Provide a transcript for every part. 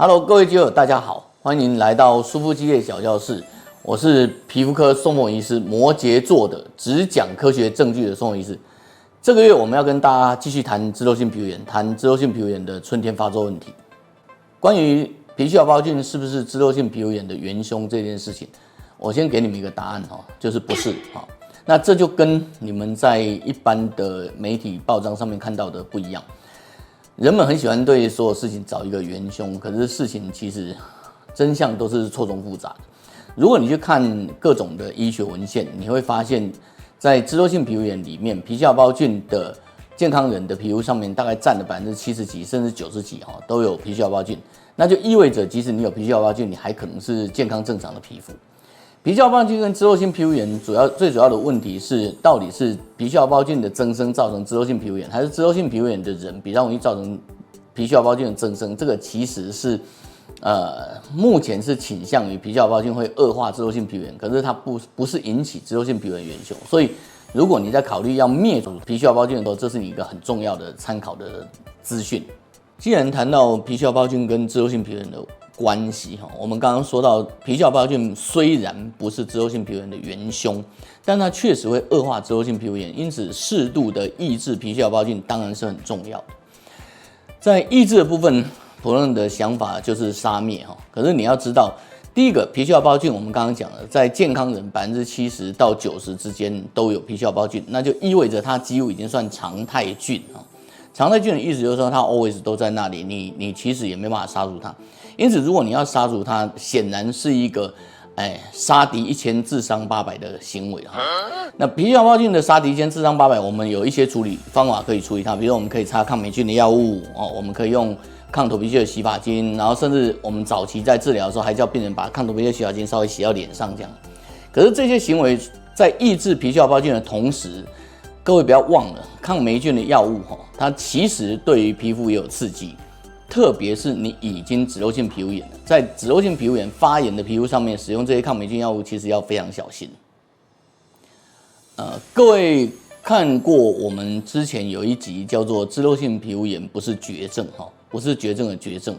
Hello， 各位基友，大家好，欢迎来到舒肤基业小教室。我是皮肤科松凤医师，摩羯座的，只讲科学证据的松凤医师。这个月我们要跟大家继续谈脂漏性皮肤炎，谈脂漏性皮肤炎的春天发作问题。关于皮细胞包菌是不是脂漏性皮肤炎的元凶这件事情，我先给你们一个答案哈，就是不是哈。那这就跟你们在一般的媒体报章上面看到的不一样。人们很喜欢对所有事情找一个元凶，可是事情其实真相都是错综复杂的。如果你去看各种的医学文献，你会发现，在脂漏性皮肤炎里面，皮细胞菌的健康人的皮肤上面大概占了70%几甚至90%几都有皮细胞菌，那就意味着即使你有皮细胞菌，你还可能是健康正常的皮肤。皮细胞菌跟脂漏性皮肤炎最主要的问题是，到底是皮细胞菌的增生造成脂漏性皮肤炎，还是脂漏性皮肤炎的人比较容易造成皮细胞菌的增生？这个其实是目前是倾向于皮细胞菌会恶化脂漏性皮肤炎，可是它不是引起脂漏性皮肤炎元凶。所以如果你在考虑要灭除皮细胞菌的时候，这是你一个很重要的参考的资讯。既然谈到皮细胞菌跟脂漏性皮肤炎的关系，我们刚刚说到皮细胞菌虽然不是脂漏性皮肤炎的元凶，但它确实会恶化脂漏性皮肤炎，因此适度的抑制皮细胞菌当然是很重要的。在抑制的部分，普通人的想法就是杀灭，可是你要知道，第一个皮细胞菌我们刚刚讲了，在健康人70%到90%之间都有皮细胞菌，那就意味着它几乎已经算常态菌。常态菌的意思就是说它 always 都在那里，你其实也没办法杀除它。因此，如果你要杀除它，显然是一个杀敌1000自伤800的行为哈。那皮细胞菌的杀敌1000自伤800，我们有一些处理方法可以处理它，比如我们可以擦抗霉菌的药物我们可以用抗头皮屑的洗发精，然后甚至我们早期在治疗的时候还叫病人把抗头皮屑洗发精稍微洗到脸上这样。可是这些行为在抑制皮细胞菌的同时，各位不要忘了，抗霉菌的药物它其实对于皮肤也有刺激，特别是你已经脂漏性皮肤炎了，在脂漏性皮肤炎发炎的皮肤上面使用这些抗霉菌药物，其实要非常小心。各位看过我们之前有一集叫做脂漏性皮肤炎不是绝症不是绝症的绝症，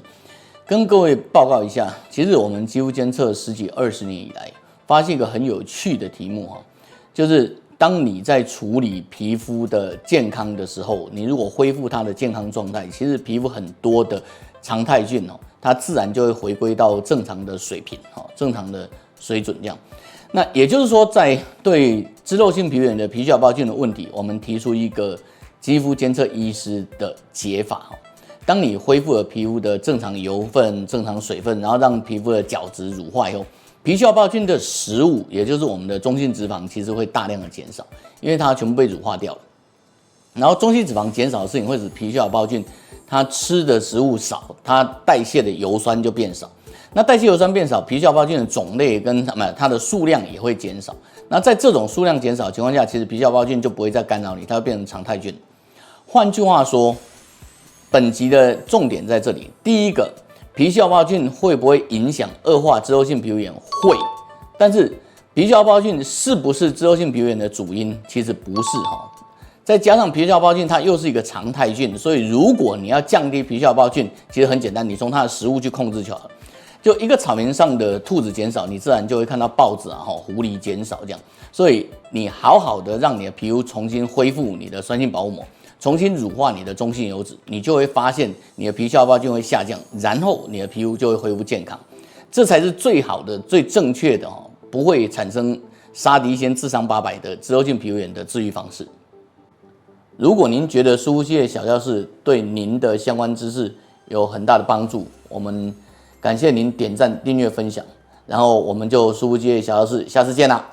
跟各位报告一下，其实我们肌肤监测10几20年以来，发现一个很有趣的题目就是当你在处理皮肤的健康的时候，你如果恢复它的健康状态，其实皮肤很多的常态菌它自然就会回归到正常的水平正常的水准这样。那也就是说，在对脂漏性皮肤炎的皮细胞菌的问题，我们提出一个肌肤监测医师的解法当你恢复了皮肤的正常油分、正常水分，然后让皮肤的角质乳化以后，皮细胞菌的食物，也就是我们的中性脂肪，其实会大量的减少，因为它全部被乳化掉了。然后中性脂肪减少的事情会使皮细胞菌它吃的食物少，它代谢的油酸就变少。那代谢油酸变少，皮细胞菌的种类跟它的数量也会减少。那在这种数量减少的情况下，其实皮细胞菌就不会再干扰你，它会变成常态菌。换句话说，本集的重点在这里。第一个，皮细胞菌会不会影响恶化脂漏性皮肤炎？会，但是皮细胞菌是不是脂漏性皮肤炎的主因？其实不是再加上皮细胞菌它又是一个常态菌，所以如果你要降低皮细胞菌，其实很简单，你从它的食物去控制就好了。就一个草原上的兔子减少，你自然就会看到豹子狐狸减少这样。所以你好好的让你的皮肤重新恢复你的酸性保护膜，重新乳化你的中性油脂，你就会发现你的皮细胞菌会下降，然后你的皮肤就会恢复健康。这才是最好的、最正确的不会产生杀敌1000自伤800的脂漏性皮肤炎的治愈方式。如果您觉得舒肤基业小教室对您的相关知识有很大的帮助，我们感谢您点赞、订阅、分享，然后我们就舒肤基业小教室下次见啦。